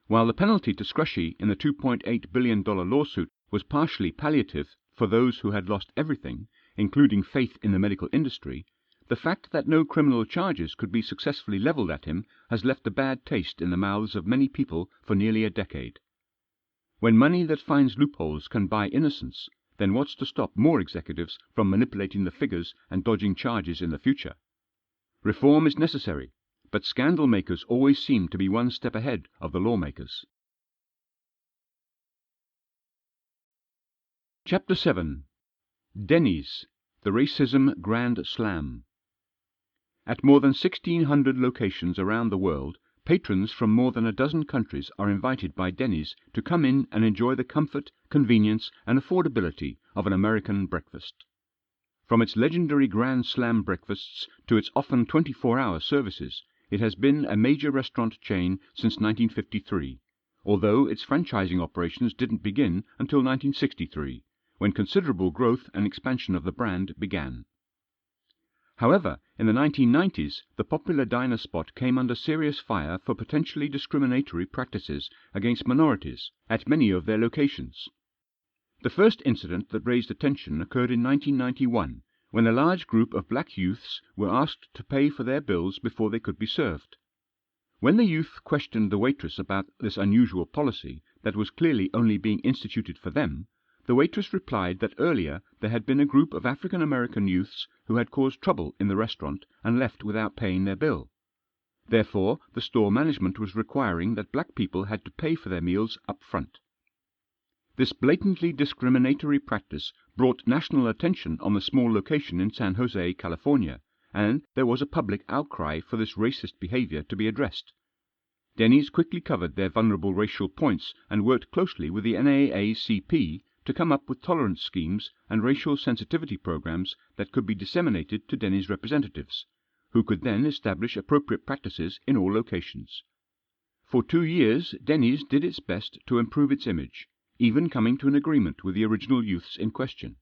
While the penalty to Scrushy in the $2.8 billion lawsuit was partially palliative for those who had lost everything, including faith in the medical industry, the fact that no criminal charges could be successfully leveled at him has left a bad taste in the mouths of many people for nearly a decade. When money that finds loopholes can buy innocence, then what's to stop more executives from manipulating the figures and dodging charges in the future? Reform is necessary, but scandal makers always seem to be one step ahead of the lawmakers. Chapter 7. Denny's, the Racism Grand Slam. At more than 1,600 locations around the world, patrons from more than a dozen countries are invited by Denny's to come in and enjoy the comfort, convenience, and affordability of an American breakfast. From its legendary Grand Slam breakfasts to its often 24-hour services, it has been a major restaurant chain since 1953, although its franchising operations didn't begin until 1963, when considerable growth and expansion of the brand began. However, in the 1990s, the popular diner spot came under serious fire for potentially discriminatory practices against minorities at many of their locations. The first incident that raised attention occurred in 1991, when a large group of black youths were asked to pay for their bills before they could be served. When the youth questioned the waitress about this unusual policy that was clearly only being instituted for them, the waitress replied that earlier there had been a group of African American youths who had caused trouble in the restaurant and left without paying their bill. Therefore, the store management was requiring that black people had to pay for their meals up front. This blatantly discriminatory practice brought national attention on the small location in San Jose, California, and there was a public outcry for this racist behavior to be addressed. Denny's quickly covered their vulnerable racial points and worked closely with the NAACP to come up with tolerance schemes and racial sensitivity programs that could be disseminated to Denny's representatives, who could then establish appropriate practices in all locations. For 2 years, Denny's did its best to improve its image, even coming to an agreement with the original youths in question.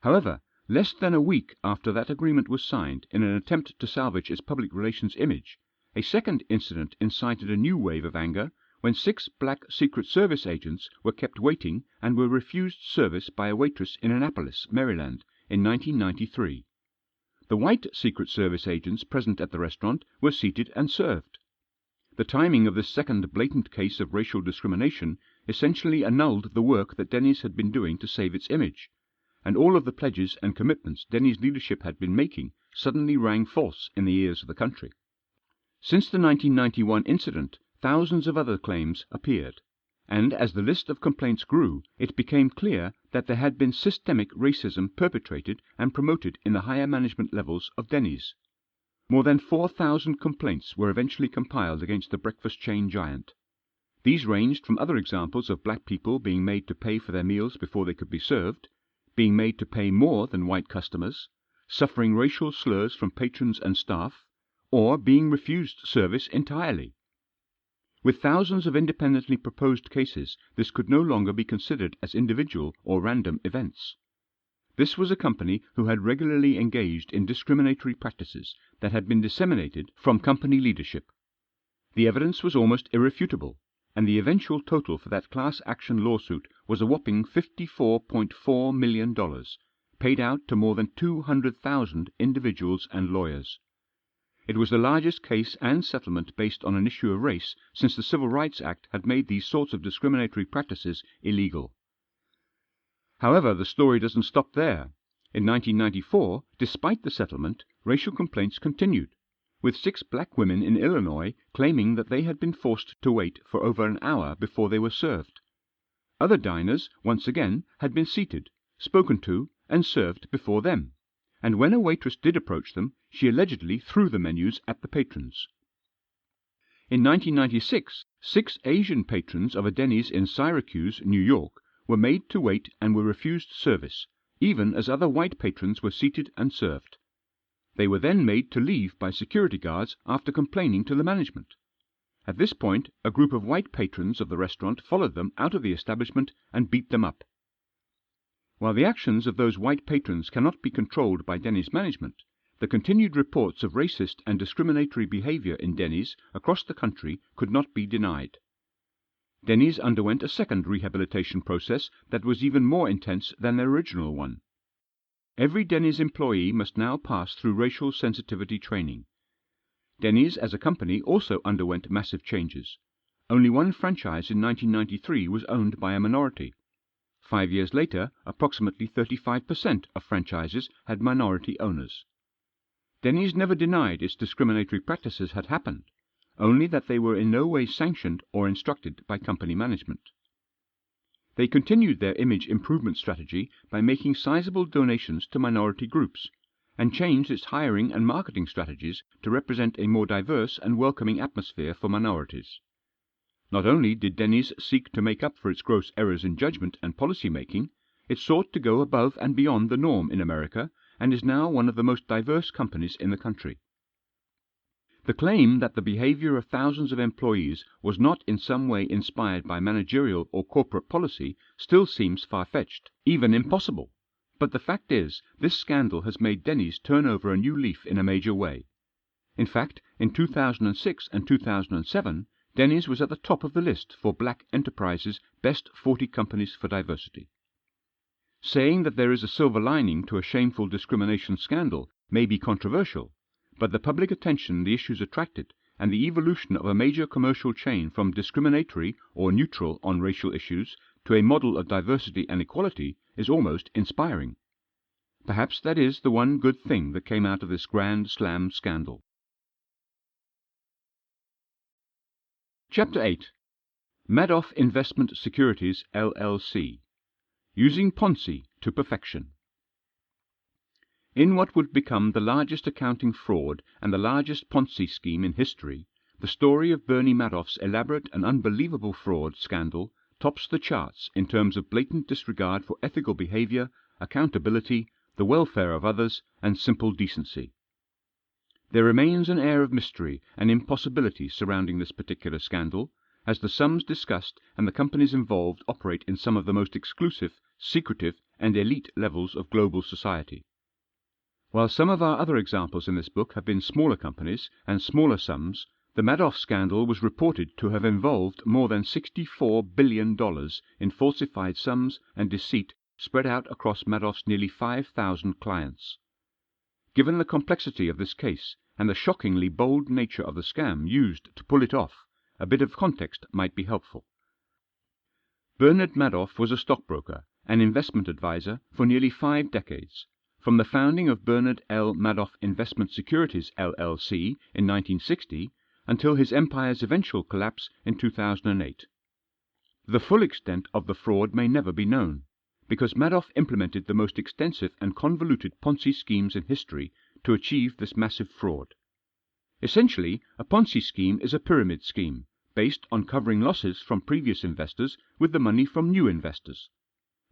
However, less than a week after that agreement was signed in an attempt to salvage its public relations image, a second incident incited a new wave of anger when 6 black Secret Service agents were kept waiting and were refused service by a waitress in Annapolis, Maryland, in 1993. The white Secret Service agents present at the restaurant were seated and served. The timing of this second blatant case of racial discrimination essentially annulled the work that Denny's had been doing to save its image, and all of the pledges and commitments Denny's leadership had been making suddenly rang false in the ears of the country. Since the 1991 incident, thousands of other claims appeared, and as the list of complaints grew, it became clear that there had been systemic racism perpetrated and promoted in the higher management levels of Denny's. More than 4,000 complaints were eventually compiled against the breakfast chain giant. These ranged from other examples of black people being made to pay for their meals before they could be served, being made to pay more than white customers, suffering racial slurs from patrons and staff, or being refused service entirely. With thousands of independently proposed cases, this could no longer be considered as individual or random events. This was a company who had regularly engaged in discriminatory practices that had been disseminated from company leadership. The evidence was almost irrefutable, and the eventual total for that class action lawsuit was a whopping $54.4 million, paid out to more than 200,000 individuals and lawyers. It was the largest case and settlement based on an issue of race since the Civil Rights Act had made these sorts of discriminatory practices illegal. However, the story doesn't stop there. In 1994, despite the settlement, racial complaints continued, with 6 black women in Illinois claiming that they had been forced to wait for over an hour before they were served. Other diners, once again, had been seated, spoken to, and served before them, and when a waitress did approach them, she allegedly threw the menus at the patrons. In 1996, 6 Asian patrons of a Denny's in Syracuse, New York, were made to wait and were refused service, even as other white patrons were seated and served. They were then made to leave by security guards after complaining to the management. At this point, a group of white patrons of the restaurant followed them out of the establishment and beat them up. While the actions of those white patrons cannot be controlled by Denny's management, the continued reports of racist and discriminatory behavior in Denny's across the country could not be denied. Denny's underwent a second rehabilitation process that was even more intense than their original one. Every Denny's employee must now pass through racial sensitivity training. Denny's as a company also underwent massive changes. Only one franchise in 1993 was owned by a minority. 5 years later, approximately 35% of franchises had minority owners. Denny's never denied its discriminatory practices had happened, only that they were in no way sanctioned or instructed by company management. They continued their image improvement strategy by making sizable donations to minority groups, and changed its hiring and marketing strategies to represent a more diverse and welcoming atmosphere for minorities. Not only did Denny's seek to make up for its gross errors in judgment and policy making, it sought to go above and beyond the norm in America and is now one of the most diverse companies in the country. The claim that the behavior of thousands of employees was not in some way inspired by managerial or corporate policy still seems far-fetched, even impossible. But the fact is, this scandal has made Denny's turn over a new leaf in a major way. In fact, in 2006 and 2007, Denny's was at the top of the list for Black Enterprise's Best 40 Companies for Diversity. Saying that there is a silver lining to a shameful discrimination scandal may be controversial, but the public attention the issues attracted and the evolution of a major commercial chain from discriminatory or neutral on racial issues to a model of diversity and equality is almost inspiring. Perhaps that is the one good thing that came out of this Grand Slam scandal. Chapter 8. Madoff Investment Securities LLC. Using Ponzi to Perfection. In what would become the largest accounting fraud and the largest Ponzi scheme in history, the story of Bernie Madoff's elaborate and unbelievable fraud scandal tops the charts in terms of blatant disregard for ethical behavior, accountability, the welfare of others, and simple decency. There remains an air of mystery and impossibility surrounding this particular scandal, as the sums discussed and the companies involved operate in some of the most exclusive, secretive, and elite levels of global society. While some of our other examples in this book have been smaller companies and smaller sums, the Madoff scandal was reported to have involved more than $64 billion in falsified sums and deceit spread out across Madoff's nearly 5,000 clients. Given the complexity of this case and the shockingly bold nature of the scam used to pull it off, a bit of context might be helpful. Bernard Madoff was a stockbroker and investment advisor for nearly 5 decades, from the founding of Bernard L. Madoff Investment Securities LLC in 1960 until his empire's eventual collapse in 2008. The full extent of the fraud may never be known, because Madoff implemented the most extensive and convoluted Ponzi schemes in history to achieve this massive fraud. Essentially, a Ponzi scheme is a pyramid scheme, based on covering losses from previous investors with the money from new investors.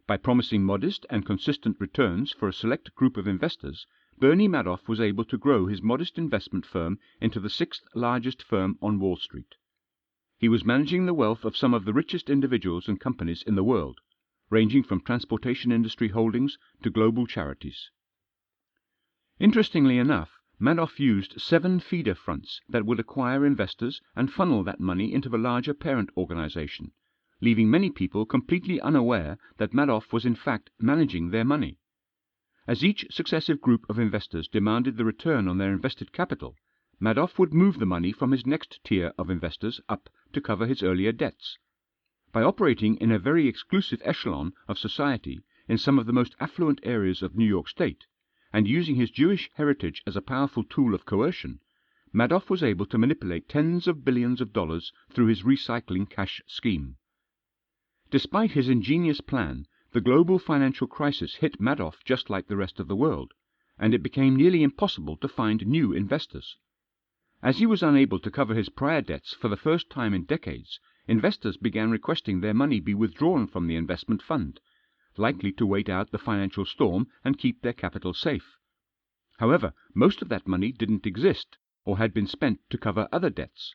By promising modest and consistent returns for a select group of investors, Bernie Madoff was able to grow his modest investment firm into the sixth largest firm on Wall Street. He was managing the wealth of some of the richest individuals and companies in the world, ranging from transportation industry holdings to global charities. Interestingly enough, Madoff used 7 feeder fronts that would acquire investors and funnel that money into the larger parent organization, leaving many people completely unaware that Madoff was in fact managing their money. As each successive group of investors demanded the return on their invested capital, Madoff would move the money from his next tier of investors up to cover his earlier debts. By operating in a very exclusive echelon of society in some of the most affluent areas of New York State, and using his Jewish heritage as a powerful tool of coercion, Madoff was able to manipulate tens of billions of dollars through his recycling cash scheme. Despite his ingenious plan, the global financial crisis hit Madoff just like the rest of the world, and it became nearly impossible to find new investors. As he was unable to cover his prior debts for the first time in decades, investors began requesting their money be withdrawn from the investment fund, likely to wait out the financial storm and keep their capital safe. However, most of that money didn't exist, or had been spent to cover other debts.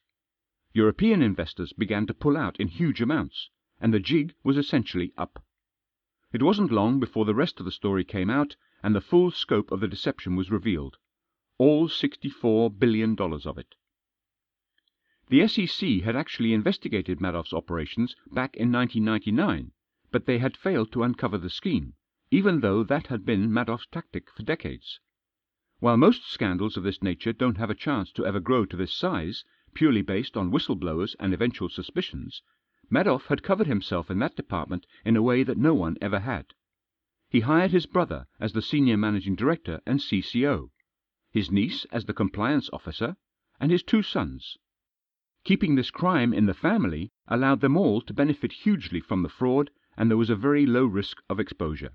European investors began to pull out in huge amounts, and the jig was essentially up. It wasn't long before the rest of the story came out, and the full scope of the deception was revealed. All $64 billion of it. The SEC had actually investigated Madoff's operations back in 1999, but they had failed to uncover the scheme, even though that had been Madoff's tactic for decades. While most scandals of this nature don't have a chance to ever grow to this size, purely based on whistleblowers and eventual suspicions, Madoff had covered himself in that department in a way that no one ever had. He hired his brother as the senior managing director and CCO, his niece as the compliance officer, and his 2 sons. Keeping this crime in the family allowed them all to benefit hugely from the fraud, and there was a very low risk of exposure.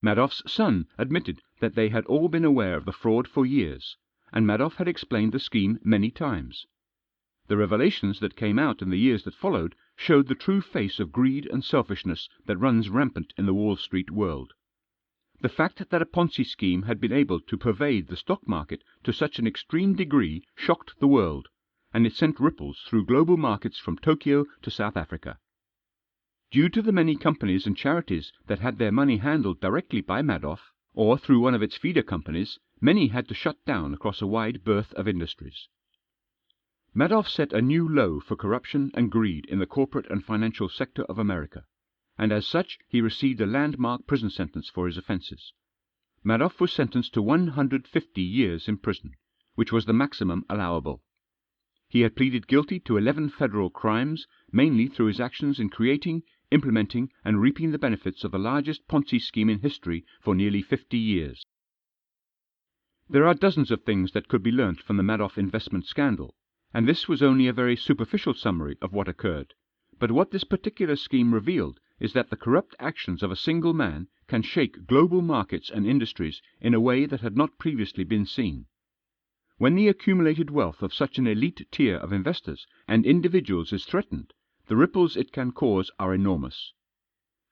Madoff's son admitted that they had all been aware of the fraud for years, and Madoff had explained the scheme many times. The revelations that came out in the years that followed showed the true face of greed and selfishness that runs rampant in the Wall Street world. The fact that a Ponzi scheme had been able to pervade the stock market to such an extreme degree shocked the world, and it sent ripples through global markets from Tokyo to South Africa. Due to the many companies and charities that had their money handled directly by Madoff, or through one of its feeder companies, many had to shut down across a wide berth of industries. Madoff set a new low for corruption and greed in the corporate and financial sector of America, and as such he received a landmark prison sentence for his offences. Madoff was sentenced to 150 years in prison, which was the maximum allowable. He had pleaded guilty to 11 federal crimes, mainly through his actions in creating, implementing and reaping the benefits of the largest Ponzi scheme in history for nearly 50 years. There are dozens of things that could be learnt from the Madoff investment scandal, and this was only a very superficial summary of what occurred. But what this particular scheme revealed is that the corrupt actions of a single man can shake global markets and industries in a way that had not previously been seen. When the accumulated wealth of such an elite tier of investors and individuals is threatened, the ripples it can cause are enormous.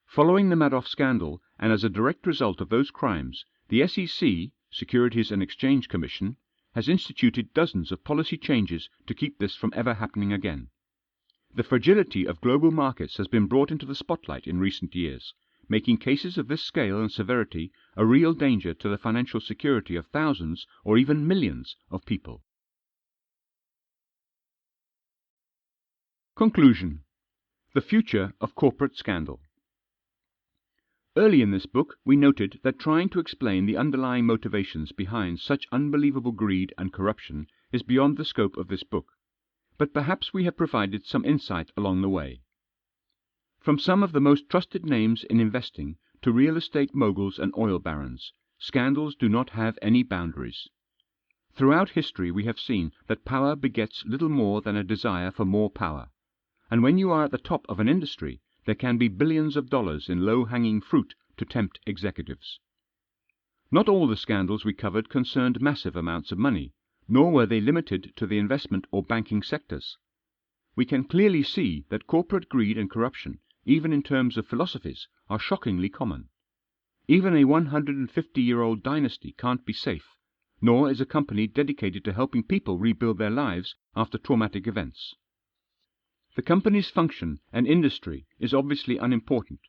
Following the Madoff scandal, and as a direct result of those crimes, the SEC, Securities and Exchange Commission, has instituted dozens of policy changes to keep this from ever happening again. The fragility of global markets has been brought into the spotlight in recent years, making cases of this scale and severity a real danger to the financial security of thousands or even millions of people. Conclusion. The future of corporate scandal. Early in this book we noted that trying to explain the underlying motivations behind such unbelievable greed and corruption is beyond the scope of this book, but perhaps we have provided some insight along the way. From some of the most trusted names in investing to real estate moguls and oil barons, scandals do not have any boundaries. Throughout history we have seen that power begets little more than a desire for more power, and when you are at the top of an industry, there can be billions of dollars in low-hanging fruit to tempt executives. Not all the scandals we covered concerned massive amounts of money, nor were they limited to the investment or banking sectors. We can clearly see that corporate greed and corruption, even in terms of philosophies, are shockingly common. Even a 150-year-old dynasty can't be safe, nor is a company dedicated to helping people rebuild their lives after traumatic events. The company's function and industry is obviously unimportant.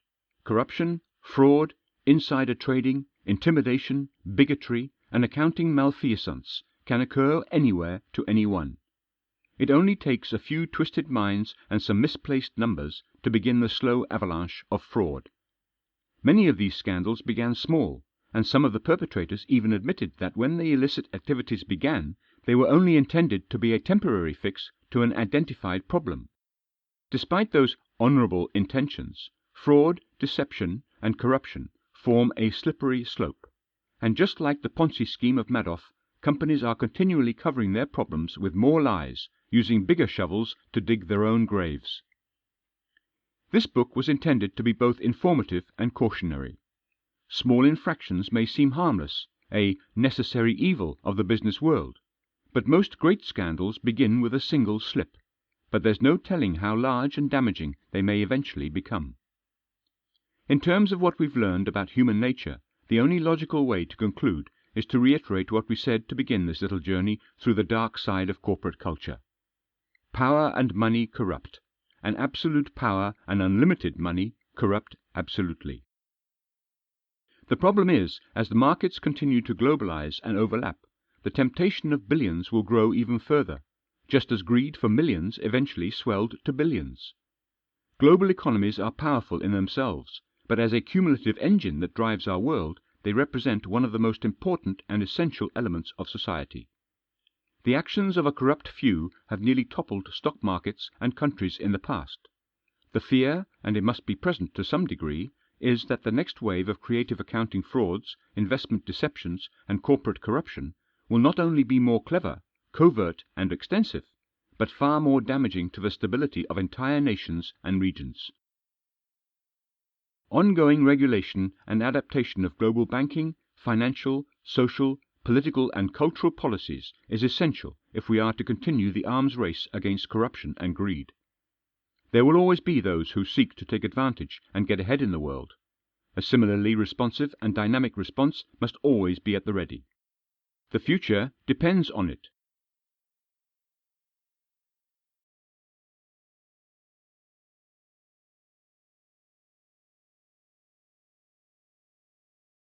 Corruption, fraud, insider trading, intimidation, bigotry, and accounting malfeasance can occur anywhere to anyone. It only takes a few twisted minds and some misplaced numbers to begin the slow avalanche of fraud. Many of these scandals began small, and some of the perpetrators even admitted that when the illicit activities began, they were only intended to be a temporary fix to an identified problem. Despite those honorable intentions, fraud, deception, and corruption form a slippery slope. And just like the Ponzi scheme of Madoff, companies are continually covering their problems with more lies, using bigger shovels to dig their own graves. This book was intended to be both informative and cautionary. Small infractions may seem harmless, a necessary evil of the business world, but most great scandals begin with a single slip. But there's no telling how large and damaging they may eventually become. In terms of what we've learned about human nature, the only logical way to conclude is to reiterate what we said to begin this little journey through the dark side of corporate culture. Power and money corrupt, and absolute power and unlimited money corrupt absolutely. The problem is, as the markets continue to globalize and overlap, the temptation of billions will grow even further, just as greed for millions eventually swelled to billions. Global economies are powerful in themselves, but as a cumulative engine that drives our world, they represent one of the most important and essential elements of society. The actions of a corrupt few have nearly toppled stock markets and countries in the past. The fear, and it must be present to some degree, is that the next wave of creative accounting frauds, investment deceptions, and corporate corruption will not only be more clever, covert, and extensive, but far more damaging to the stability of entire nations and regions. Ongoing regulation and adaptation of global banking, financial, social, political, and cultural policies is essential if we are to continue the arms race against corruption and greed. There will always be those who seek to take advantage and get ahead in the world. A similarly responsive and dynamic response must always be at the ready. The future depends on it,